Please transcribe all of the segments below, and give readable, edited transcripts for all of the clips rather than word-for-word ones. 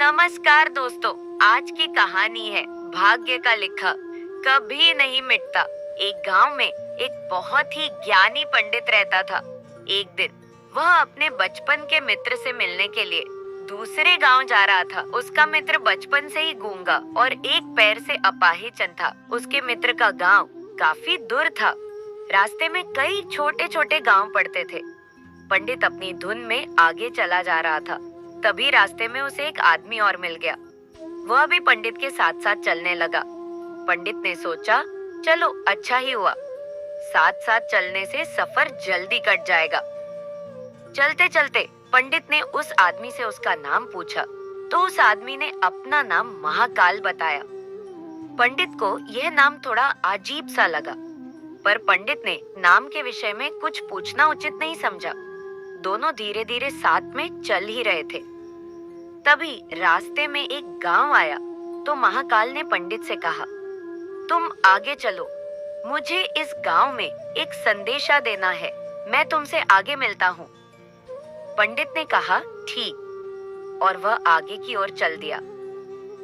नमस्कार दोस्तों। आज की कहानी है भाग्य का लिखा, कभी नहीं मिटता। एक गांव में एक बहुत ही ज्ञानी पंडित रहता था। एक दिन वह अपने बचपन के मित्र से मिलने के लिए दूसरे गांव जा रहा था। उसका मित्र बचपन से ही गूंगा और एक पैर से अपाहिज था। उसके मित्र का गांव काफी दूर था। रास्ते में कई छोटे छोटे गांव पड़ते थे। पंडित अपनी धुन में आगे चला जा रहा था। तभी रास्ते में उसे एक आदमी और मिल गया। वह भी पंडित के साथ साथ चलने लगा। पंडित ने सोचा, चलो अच्छा ही हुआ, साथ साथ चलने से सफर जल्दी कट जाएगा। चलते चलते पंडित ने उस आदमी से उसका नाम पूछा तो उस आदमी ने अपना नाम महाकाल बताया। पंडित को यह नाम थोड़ा अजीब सा लगा, पर पंडित ने नाम के विषय में कुछ पूछना उचित नहीं समझा। दोनों धीरे धीरे साथ में चल ही रहे थे। तभी रास्ते में एक गांव आया तो महाकाल ने पंडित से कहा, तुम आगे चलो, मुझे इस गांव में एक संदेशा देना है, मैं तुमसे आगे मिलता हूँ। पंडित ने कहा ठीक, और वह आगे की ओर चल दिया।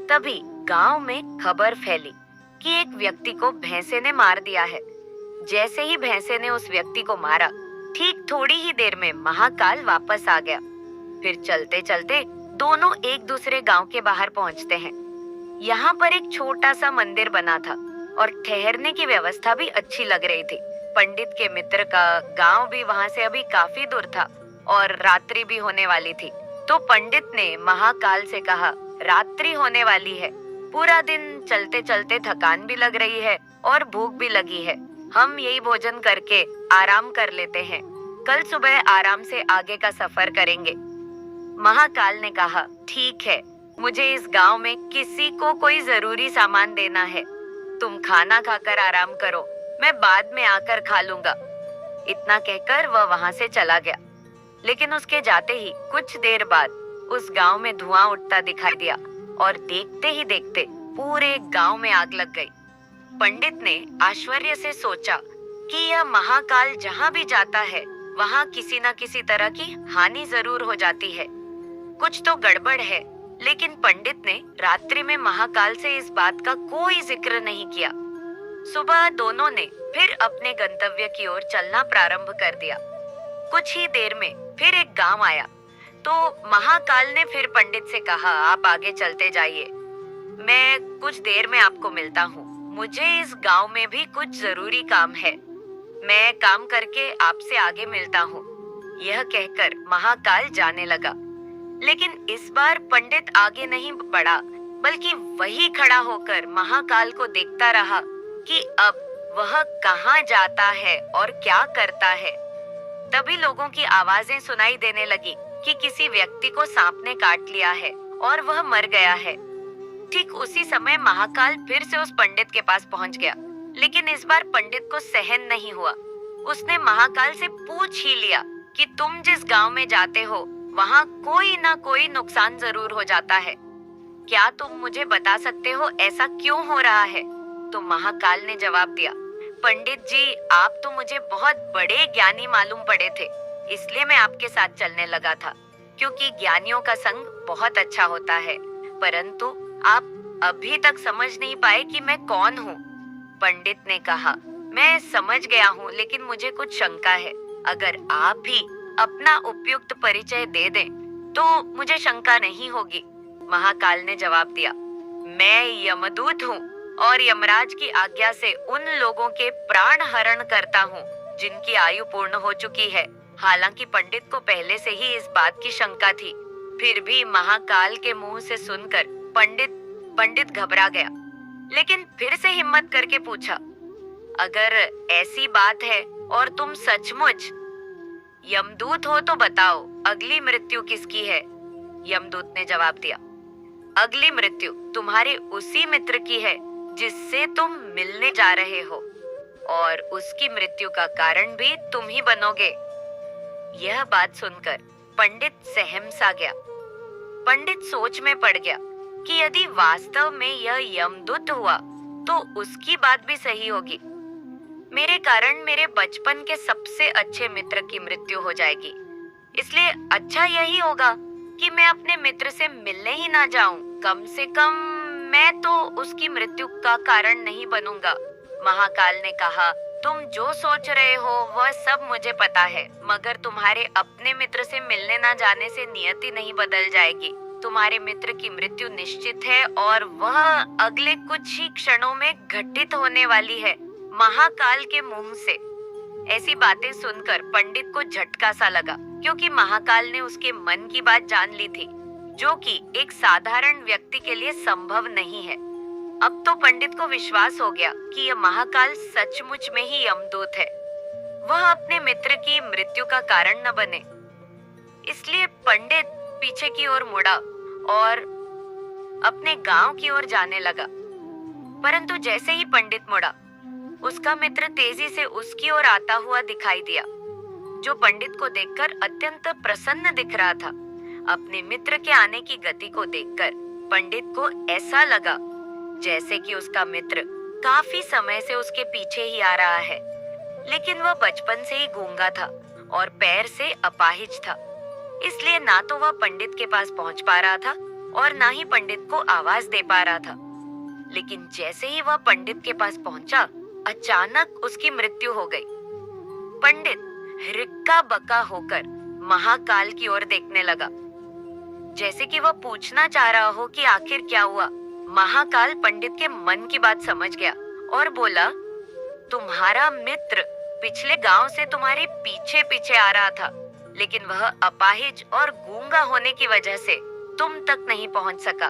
तभी गांव में खबर फैली कि एक व्यक्ति को भैंसे ने मार दिया है। जैसे ही भैंसे ने उस व्यक्ति को मारा, ठीक थोड़ी ही देर में महाकाल वापस आ गया। फिर चलते चलते दोनों एक दूसरे गांव के बाहर पहुंचते हैं। यहाँ पर एक छोटा सा मंदिर बना था और ठहरने की व्यवस्था भी अच्छी लग रही थी। पंडित के मित्र का गांव भी वहां से अभी काफी दूर था और रात्रि भी होने वाली थी। तो पंडित ने महाकाल से कहा, रात्रि होने वाली है, पूरा दिन चलते चलते थकान भी लग रही है और भूख भी लगी है, हम यही भोजन करके आराम कर लेते हैं, कल सुबह आराम से आगे का सफर करेंगे। महाकाल ने कहा, ठीक है, मुझे इस गांव में किसी को कोई जरूरी सामान देना है, तुम खाना खाकर आराम करो, मैं बाद में आकर खा लूंगा। इतना कहकर वह वहां से चला गया। लेकिन उसके जाते ही कुछ देर बाद उस गांव में धुआं उठता दिखाई दिया और देखते ही देखते पूरे गांव में आग लग गई। पंडित ने आश्चर्य से सोचा कि यह महाकाल जहाँ भी जाता है वहाँ किसी न किसी तरह की हानि जरूर हो जाती है, कुछ तो गड़बड़ है। लेकिन पंडित ने रात्रि में महाकाल से इस बात का कोई जिक्र नहीं किया। सुबह दोनों ने फिर अपने गंतव्य की ओर चलना प्रारंभ कर दिया। कुछ ही देर में फिर एक गांव आया तो महाकाल ने फिर पंडित से कहा, आप आगे चलते जाइए, मैं कुछ देर में आपको मिलता हूँ, मुझे इस गांव में भी कुछ जरूरी काम है, मैं काम करके आपसे आगे मिलता हूँ। यह कहकर महाकाल जाने लगा। लेकिन इस बार पंडित आगे नहीं बढ़ा, बल्कि वही खड़ा होकर महाकाल को देखता रहा कि अब वह कहाँ जाता है और क्या करता है। तभी लोगों की आवाजें सुनाई देने लगी कि किसी व्यक्ति को सांप ने काट लिया है और वह मर गया है। ठीक उसी समय महाकाल फिर से उस पंडित के पास पहुंच गया। लेकिन इस बार पंडित को सहन नहीं हुआ। उसने महाकाल से पूछ ही लिया कि तुम जिस गांव में जाते हो वहां कोई ना कोई नुकसान जरूर हो जाता है, क्या तुम मुझे बता सकते हो ऐसा क्यों हो रहा है? तो महाकाल ने जवाब दिया, पंडित जी, आप तो मुझे बहुत बड़े ज्ञानी मालूम पड़े थे, इसलिए मैं आपके साथ चलने लगा था, क्योंकि ज्ञानियों का संग बहुत अच्छा होता है, परंतु आप अभी तक समझ नहीं पाए कि मैं कौन हूँ। पंडित ने कहा, मैं समझ गया हूँ, लेकिन मुझे कुछ शंका है, अगर आप भी अपना उपयुक्त परिचय दे दें तो मुझे शंका नहीं होगी। महाकाल ने जवाब दिया, मैं यमदूत हूँ और यमराज की आज्ञा से उन लोगों के प्राण हरण करता हूँ जिनकी आयु पूर्ण हो चुकी है। हालांकि पंडित को पहले से ही इस बात की शंका थी, फिर भी महाकाल के मुंह से सुनकर पंडित घबरा गया। लेकिन फिर से हिम्मत करके पूछा, अगर ऐसी बात है और तुम सचमुच यमदूत हो तो बताओ, अगली मृत्यु किसकी है? यमदूत ने जवाब दिया, अगली मृत्यु तुम्हारे उसी मित्र की है जिससे तुम मिलने जा रहे हो, और उसकी मृत्यु का कारण भी तुम ही बनोगे। यह बात सुनकर पंडित सहम सा गया। पंडित सोच में पड़ गया कि यदि वास्तव में यह यमदूत हुआ तो उसकी बात भी सही होगी। मेरे कारण मेरे बचपन के सबसे अच्छे मित्र की मृत्यु हो जाएगी, इसलिए अच्छा यही होगा कि मैं अपने मित्र से मिलने ही ना जाऊं। कम से कम मैं तो उसकी मृत्यु का कारण नहीं बनूंगा। महाकाल ने कहा, तुम जो सोच रहे हो वह सब मुझे पता है, मगर तुम्हारे अपने मित्र से मिलने ना जाने से नियति नहीं बदल जाएगी। तुम्हारे मित्र की मृत्यु निश्चित है और वह अगले कुछ ही क्षणों में घटित होने वाली है। महाकाल के मुंह से ऐसी बातें सुनकर पंडित को झटका सा लगा, क्योंकि महाकाल ने उसके मन की बात जान ली थी, जो कि एक साधारण व्यक्ति के लिए संभव नहीं है। अब तो पंडित को विश्वास हो गया कि यह महाकाल सचमुच में ही यमदूत है। वह अपने मित्र की मृत्यु का कारण न बने, इसलिए पंडित पीछे की ओर मुड़ा और अपने गांव की ओर जाने लगा। परंतु जैसे ही पंडित मुड़ा, उसका मित्र तेजी से उसकी ओर आता हुआ दिखाई दिया, जो पंडित को देखकर अत्यंत प्रसन्न दिख रहा था। अपने मित्र के आने की गति को देखकर पंडित को ऐसा लगा जैसे कि उसका मित्र काफी समय से उसके पीछे ही आ रहा है, लेकिन वह बचपन से ही गूंगा था और पैर से अपाहिज था, इसलिए ना तो वह पंडित के पास पहुंच पा रहा था और ना ही पंडित को आवाज दे पा रहा था। लेकिन जैसे ही वह पंडित के पास पहुंचा, अचानक उसकी मृत्यु हो गई। पंडित हिक्का बका होकर महाकाल की ओर देखने लगा, जैसे कि वह पूछना चाह रहा हो कि आखिर क्या हुआ। महाकाल पंडित के मन की बात समझ गया और बोला, तुम्हारा मित्र पिछले गांव से तुम्हारे पीछे पीछे आ रहा था, लेकिन वह अपाहिज और गूंगा होने की वजह से तुम तक नहीं पहुंच सका।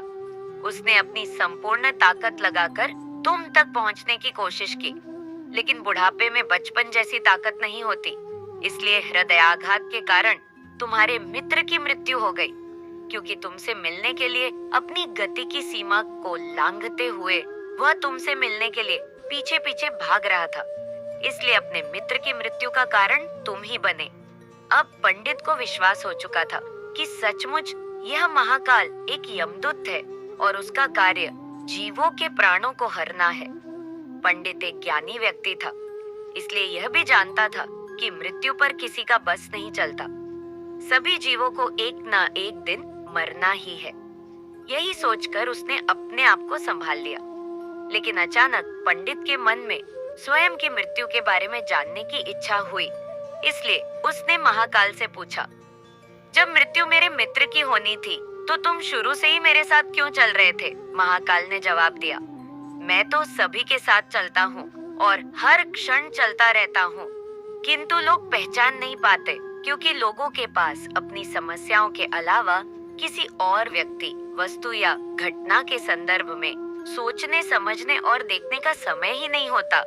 उसने अपनी संपूर्ण ताकत लगाकर तुम तक पहुंचने की कोशिश की, लेकिन बुढ़ापे में बचपन जैसी ताकत नहीं होती, इसलिए हृदयाघात के कारण तुम्हारे मित्र की मृत्यु हो गई। क्योंकि तुमसे मिलने के लिए अपनी गति की सीमा को लांघते हुए वह तुमसे मिलने के लिए पीछे पीछे भाग रहा था, इसलिए अपने मित्र की मृत्यु का कारण तुम ही बने। अब पंडित को विश्वास हो चुका था कि सचमुच यह महाकाल एक यमदूत है और उसका कार्य जीवों के प्राणों को हरना है। पंडित एक ज्ञानी व्यक्ति था, इसलिए यह भी जानता था कि मृत्यु पर किसी का बस नहीं चलता। सभी जीवों को एक न एक दिन मरना ही है। यही सोचकर उसने अपने आप को संभाल लिया। लेकिन अचानक पंडित के मन में स्वयं की मृत्यु के बारे में जानने की इच्छा हुई, इसलिए उसने महाकाल से पूछा, जब मृत्यु मेरे मित्र की होनी थी तो तुम शुरू से ही मेरे साथ क्यों चल रहे थे? महाकाल ने जवाब दिया, मैं तो सभी के साथ चलता हूँ और हर क्षण चलता रहता हूँ, किंतु लोग पहचान नहीं पाते, क्योंकि लोगों के पास अपनी समस्याओं के अलावा किसी और व्यक्ति, वस्तु या घटना के संदर्भ में सोचने, समझने और देखने का समय ही नहीं होता।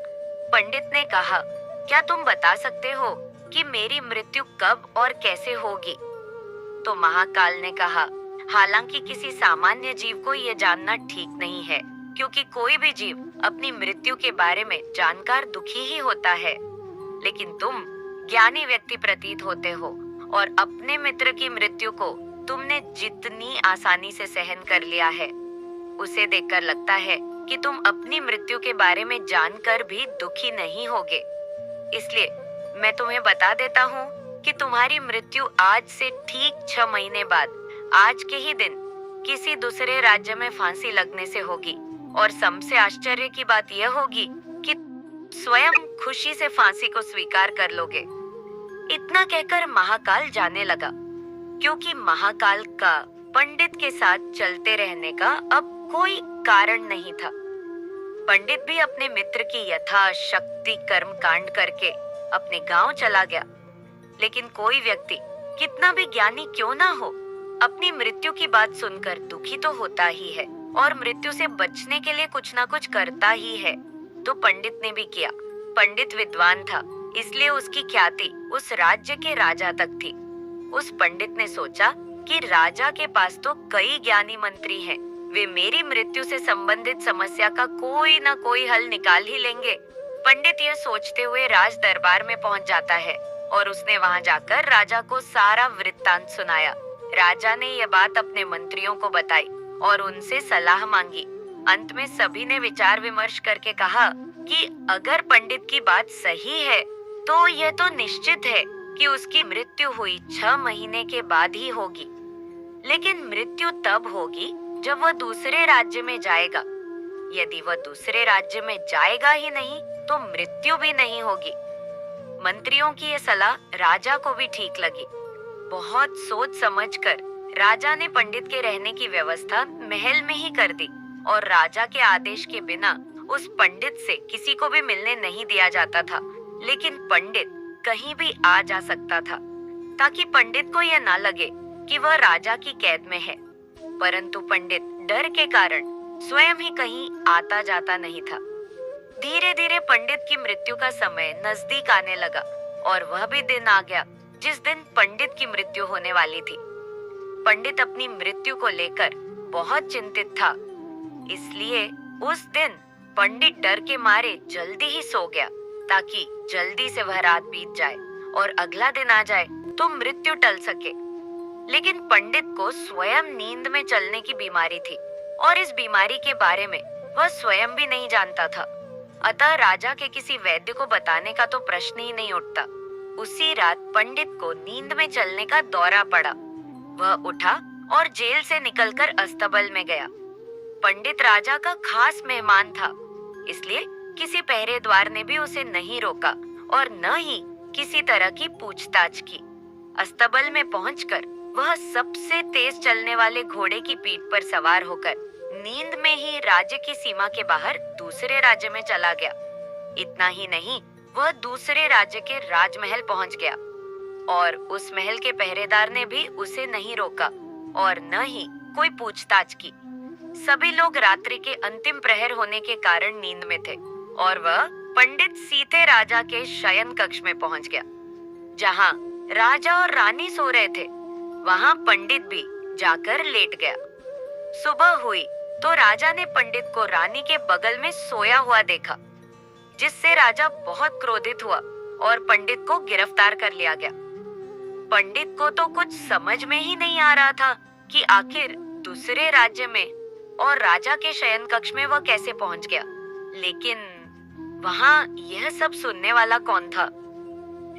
पंडित ने कहा, क्या तुम बता सकते हो कि मेरी मृत्यु कब और कैसे होगी? तो महाकाल ने कहा, हालांकि किसी सामान्य जीव को यह जानना ठीक नहीं है, क्योंकि कोई भी जीव अपनी मृत्यु के बारे में जानकर दुखी ही होता है, लेकिन तुम ज्ञानी व्यक्ति प्रतीत होते हो और अपने मित्र की मृत्यु को तुमने जितनी आसानी से सहन कर लिया है, उसे देखकर लगता है कि तुम अपनी मृत्यु के बारे में जानकर भी दुखी नहीं होगे। इसलिए मैं तुम्हें बता देता हूँ कि तुम्हारी मृत्यु आज से ठीक 6 महीने बाद आज के ही दिन किसी दूसरे राज्य में फांसी लगने से होगी। और सबसे आश्चर्य की बात यह होगी कि स्वयं खुशी से फांसी को स्वीकार कर लोगे। इतना कहकर महाकाल जाने लगा, क्योंकि महाकाल का पंडित के साथ चलते रहने का अब कोई कारण नहीं था। पंडित भी अपने मित्र की यथाशक्ति कर्म कांड करके अपने गांव चला गया, लेकिन कोई व्यक्ति कितना भी ज्ञानी क्यों ना हो, अपनी मृत्यु की बात सुनकर दुखी तो होता ही है और मृत्यु से बचने के लिए कुछ ना कुछ करता ही है। तो पंडित ने भी किया। पंडित विद्वान था, इसलिए उसकी ख्याति उस राज्य के राजा तक थी। उस पंडित ने सोचा कि राजा के पास तो कई ज्ञानी मंत्री हैं, वे मेरी मृत्यु से संबंधित समस्या का कोई ना कोई हल निकाल ही लेंगे। पंडित यह सोचते हुए राज दरबार में पहुंच जाता है और उसने वहां जाकर राजा को सारा वृत्तांत सुनाया। राजा ने यह बात अपने मंत्रियों को बताई और उनसे सलाह मांगी। अंत में सभी ने विचार विमर्श करके कहा कि अगर पंडित की बात सही है तो यह तो निश्चित है कि उसकी मृत्यु हुई 6 महीने के बाद ही होगी। लेकिन मृत्यु तब होगी जब वह दूसरे राज्य में जाएगा। यदि वह दूसरे राज्य में जाएगा ही नहीं तो मृत्यु भी नहीं होगी। मंत्रियों की यह सलाह राजा को भी ठीक लगी। बहुत सोच समझकर राजा ने पंडित के रहने की व्यवस्था महल में ही कर दी और राजा के आदेश के बिना उस पंडित से किसी को भी मिलने नहीं दिया जाता था। लेकिन पंडित कहीं भी आ जा सकता था ताकि पंडित को यह ना लगे कि वह राजा की कैद में है। परंतु पंडित डर के कारण स्वयं ही कहीं आता जाता नहीं था। धीरे धीरे पंडित की मृत्यु का समय नजदीक आने लगा और वह भी दिन आ गया जिस दिन पंडित की मृत्यु होने वाली थी। पंडित अपनी मृत्यु को लेकर बहुत चिंतित था, इसलिए उस दिन पंडित डर के मारे जल्दी ही सो गया ताकि जल्दी से वह रात बीत जाए और अगला दिन आ जाए तो मृत्यु टल सके। लेकिन पंडित को स्वयं नींद में चलने की बीमारी थी और इस बीमारी के बारे में वह स्वयं भी नहीं जानता था। अतः राजा के किसी वैद्य को बताने का तो प्रश्न ही नहीं उठता। उसी रात पंडित को नींद में चलने का दौरा पड़ा। वह उठा और जेल से निकलकर अस्तबल में गया। पंडित राजा का खास मेहमान था, इसलिए किसी पहरेदार ने भी उसे नहीं रोका और न ही किसी तरह की पूछताछ की। अस्तबल में पहुंचकर वह सबसे तेज चलने वाले घोड़े की पीठ पर सवार होकर नींद में ही राज्य की सीमा के बाहर दूसरे राज्य में चला गया। इतना ही नहीं, वह दूसरे राज्य के राजमहल पहुंच गया और उस महल के पहरेदार ने भी उसे नहीं रोका और न ही कोई पूछताछ की। सभी लोग रात्रि के अंतिम प्रहर होने के कारण नींद में थे और वह पंडित सीधे राजा के शयन कक्ष में पहुंच गया। जहां राजा और रानी सो रहे थे वहां पंडित भी जाकर लेट गया। सुबह हुई तो राजा ने पंडित को रानी के बगल में सोया हुआ देखा, जिससे राजा बहुत क्रोधित हुआ और पंडित को गिरफ्तार कर लिया गया। पंडित को तो कुछ समझ में ही नहीं आ रहा था कि आखिर दूसरे राज्य में और राजा के शयन कक्ष में वह कैसे पहुंच गया। लेकिन वहां यह सब सुनने वाला कौन था?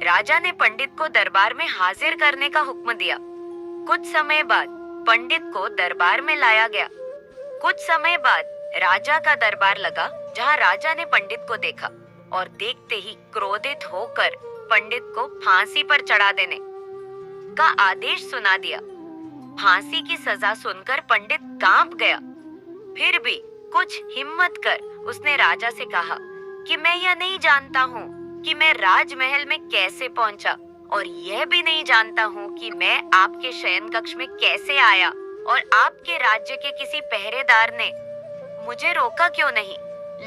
राजा ने पंडित को दरबार में हाजिर करने का हुक्म दिया। कुछ समय बाद पंडित को दरबार में लाया गया। कुछ समय बाद राजा का दरबार लगा, जहां राजा ने पंडित को देखा और देखते ही क्रोधित होकर पंडित को फांसी पर चढ़ा देने का आदेश सुना दिया। फांसी की सजा सुनकर पंडित कांप गया। फिर भी कुछ हिम्मत कर उसने राजा से कहा कि मैं यह नहीं जानता हूँ कि मैं राजमहल में कैसे पहुंचा और यह भी नहीं जानता हूँ कि मैं आपके शयन कक्ष में कैसे आया और आपके राज्य के किसी पहरेदार ने मुझे रोका क्यों नहीं।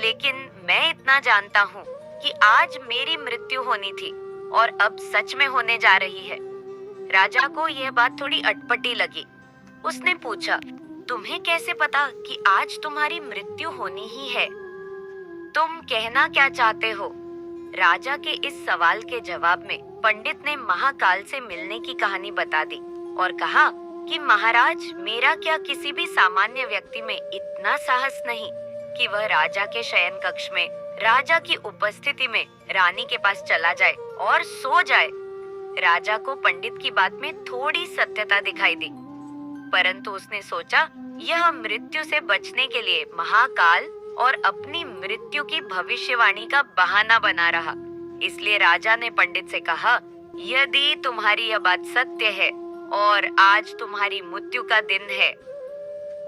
लेकिन मैं इतना जानता हूँ कि आज मेरी मृत्यु होनी थी और अब सच में होने जा रही है। राजा को यह बात थोड़ी अटपटी लगी। उसने पूछा, तुम्हें कैसे पता कि आज तुम्हारी मृत्यु होनी ही है? तुम कहना क्या चाहते हो? राजा के इस सवाल के जवाब में पंडित ने महाकाल से मिलने की कहानी बता दी और कहा कि महाराज, मेरा क्या किसी भी सामान्य व्यक्ति में इतना साहस नहीं कि वह राजा के शयन कक्ष में राजा की उपस्थिति में रानी के पास चला जाए और सो जाए। राजा को पंडित की बात में थोड़ी सत्यता दिखाई दी, परंतु उसने सोचा यह मृत्यु से बचने के लिए महाकाल और अपनी मृत्यु की भविष्यवाणी का बहाना बना रहा। इसलिए राजा ने पंडित से कहा, यदि तुम्हारी यह बात सत्य है और आज तुम्हारी मृत्यु का दिन है,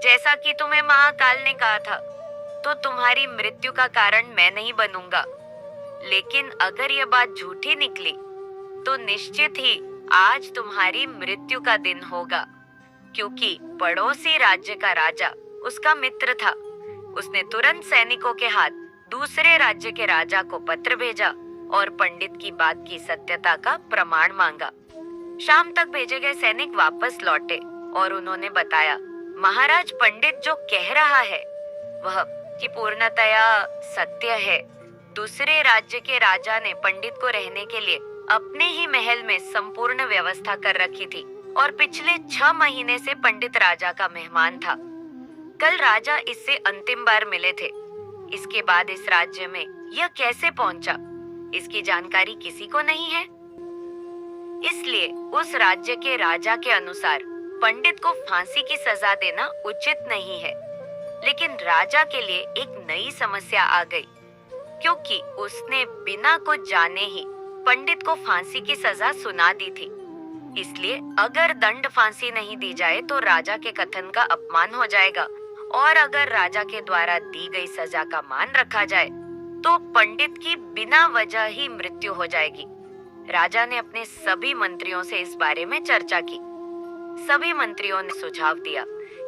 जैसा कि तुम्हें महाकाल ने कहा था, तो तुम्हारी मृत्यु का कारण मैं नहीं बनूंगा। लेकिन अगर यह बात झूठी निकली तो निश्चित ही आज तुम्हारी मृत्यु का दिन होगा, क्योंकि पड़ोसी राज्य का राजा उसका मित्र था। उसने तुरंत सैनिकों के हाथ दूसरे राज्य के राजा को पत्र भेजा और पंडित की बात की सत्यता का प्रमाण मांगा। शाम तक भेजे गए सैनिक वापस लौटे और उन्होंने बताया, महाराज, पंडित जो कह रहा है वह कि पूर्णतया सत्य है। दूसरे राज्य के राजा ने पंडित को रहने के लिए अपने ही महल में संपूर्ण व्यवस्था कर रखी थी और पिछले 6 महीने से पंडित राजा का मेहमान था। कल राजा इससे अंतिम बार मिले थे। इसके बाद इस राज्य में यह कैसे पहुंचा, इसकी जानकारी किसी को नहीं है। इसलिए उस राज्य के राजा के अनुसार पंडित को फांसी की सजा देना उचित नहीं है। लेकिन राजा के लिए एक नई समस्या आ गई, क्योंकि उसने बिना कुछ जाने ही पंडित को फांसी की सजा सुना दी थी। इसलिए अगर दंड फांसी नहीं दी जाए तो राजा के कथन का अपमान हो जाएगा, और अगर राजा के द्वारा दी गई सजा का मान रखा जाए तो पंडित की बिना वजह ही मृत्यु हो जाएगी। राजा ने अपने सभी मंत्रियों से इस बारे में चर्चा की। सभी मंत्रियों ने सुझाव दिया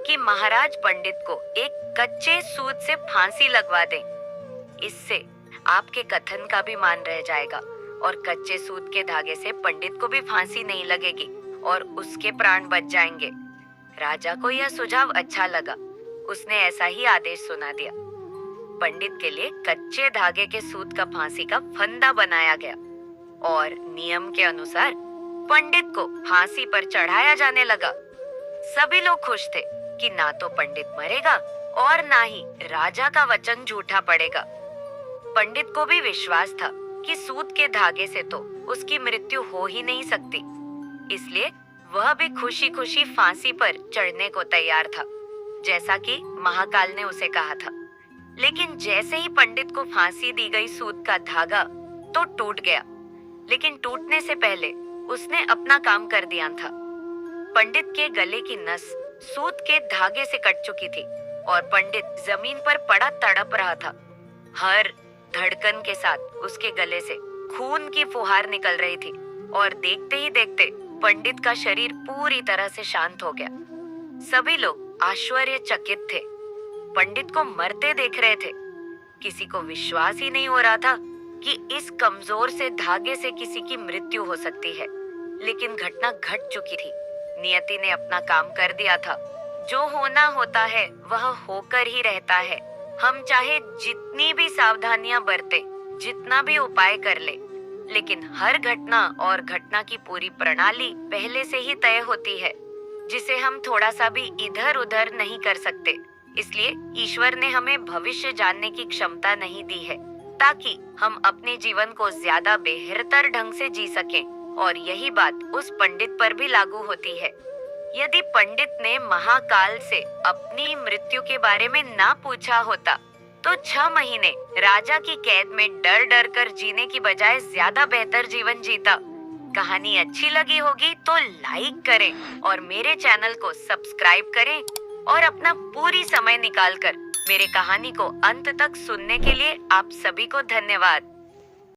कि महाराज पंडित को एक कच्चे सूत से फांसी लगवा दें। इससे आपके कथन का भी मान रह जाएगा और कच्चे सूत के धागे से पंडित को भी फांसी नहीं लगेगी और उसके प्राण बच जाएंगे। राजा को यह सुझाव अच्छा लगा। उसने ऐसा ही आदेश सुना दिया। पंडित के लिए कच्चे धागे के सूत का फांसी का फंदा बनाया गया और नियम के अनुसार पंडित को फांसी पर चढ़ाया जाने लगा। सभी लोग खुश थे कि ना तो पंडित मरेगा और ना ही राजा का वचन झूठा पड़ेगा। पंडित को भी विश्वास था कि सूत के धागे से तो उसकी मृत्यु हो ही नहीं सकती, इसलिए वह भी खुशी खुशी फांसी पर चढ़ने को तैयार था, जैसा कि महाकाल ने उसे कहा था। लेकिन जैसे ही पंडित को फांसी दी गई सूत का धागा तो टूट गया, लेकिन टूटने से पहले उसने अपना काम कर दिया था। पंडित के गले की नस सूत के धागे से कट चुकी थी और पंडित जमीन पर पड़ा तड़प रहा था। हर धड़कन के साथ उसके गले से खून की फुहार निकल रही थी और देखते ही देखते पंडित का शरीर पूरी तरह से शांत हो गया। सभी लोग आश्चर्यचकित थे, पंडित को मरते देख रहे थे। किसी को विश्वास ही नहीं हो रहा था कि इस कमजोर से धागे से किसी की मृत्यु हो सकती है। लेकिन घटना घट चुकी थी। नियति ने अपना काम कर दिया था। जो होना होता है वह होकर ही रहता है। हम चाहे जितनी भी सावधानियां बरतें, जितना भी उपाय कर ले, लेकिन हर घटना और घटना की पूरी प्रणाली पहले से ही तय होती है, जिसे हम थोड़ा सा भी इधर उधर नहीं कर सकते। इसलिए ईश्वर ने हमें भविष्य जानने की क्षमता नहीं दी है, ताकि हम अपने जीवन को ज्यादा बेहतर ढंग से जी सकें। और यही बात उस पंडित पर भी लागू होती है। यदि पंडित ने महाकाल से अपनी मृत्यु के बारे में ना पूछा होता तो 6 महीने राजा की कैद में डर डर कर जीने की बजाय ज्यादा बेहतर जीवन जीता। कहानी अच्छी लगी होगी तो लाइक करें और मेरे चैनल को सब्सक्राइब करें और अपना पूरी समय निकालकर मेरे कहानी को अंत तक सुनने के लिए आप सभी को धन्यवाद।